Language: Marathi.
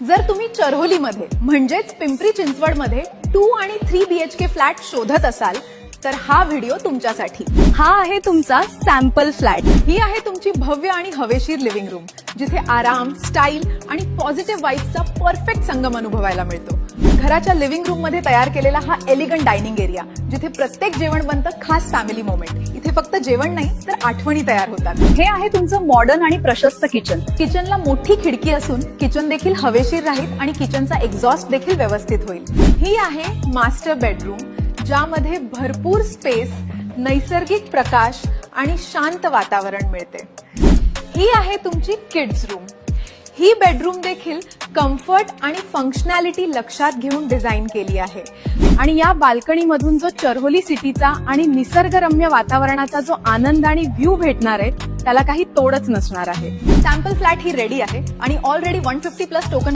जर तुम्ही चर्होलीमध्ये म्हणजेच पिंपरी चिंचवडमध्ये 2 आणि 3 BHK फ्लॅट शोधत असाल तर हा व्हिडिओ तुमच्यासाठी। हा आहे तुमचा सॅम्पल फ्लॅट। ही आहे तुमची भव्य आणि हवेशीर लिव्हिंग रूम, जिथे आराम, स्टाईल आणि पॉझिटिव्ह वाईब्सचा परफेक्ट संगम अनुभवायला मिळतो। घराच्या लिव्हिंग रूम मध्ये तयार केलेला हा एलिगंट डायनिंग एरिया, जिथे प्रत्येक जेवण बनतं खास फॅमिली मोमेंट। इथे फक्त जेवण नाही तर आठवणी तयार होतात। हे आहे तुमचं मॉडर्न आणि प्रशस्त किचन। किचनला मोठी खिडकी असून किचन देखील हवेशीर राहील आणि किचनचा एक्झॉस्ट देखील व्यवस्थित होईल। ही आहे मास्टर बेडरूम, ज्यामध्ये भरपूर स्पेस, नैसर्गिक प्रकाश आणि शांत वातावरण मिळते। ही आहे तुमची किड्स रूम। ही बेडरूम देखील कम्फर्ट आणि फंक्शनॅलिटी लक्षात घेऊन डिझाईन केली आहे। आणि या बाल्कनी मधून जो चर्होली सिटीचा आणि निसर्गरम्य वातावरणाचा जो आनंद आणि व्ह्यू भेटणार आहे त्याला काही तोडच नसणार आहे। सॅम्पल फ्लॅट ही रेडी आहे आणि ऑलरेडी 150+ टोकन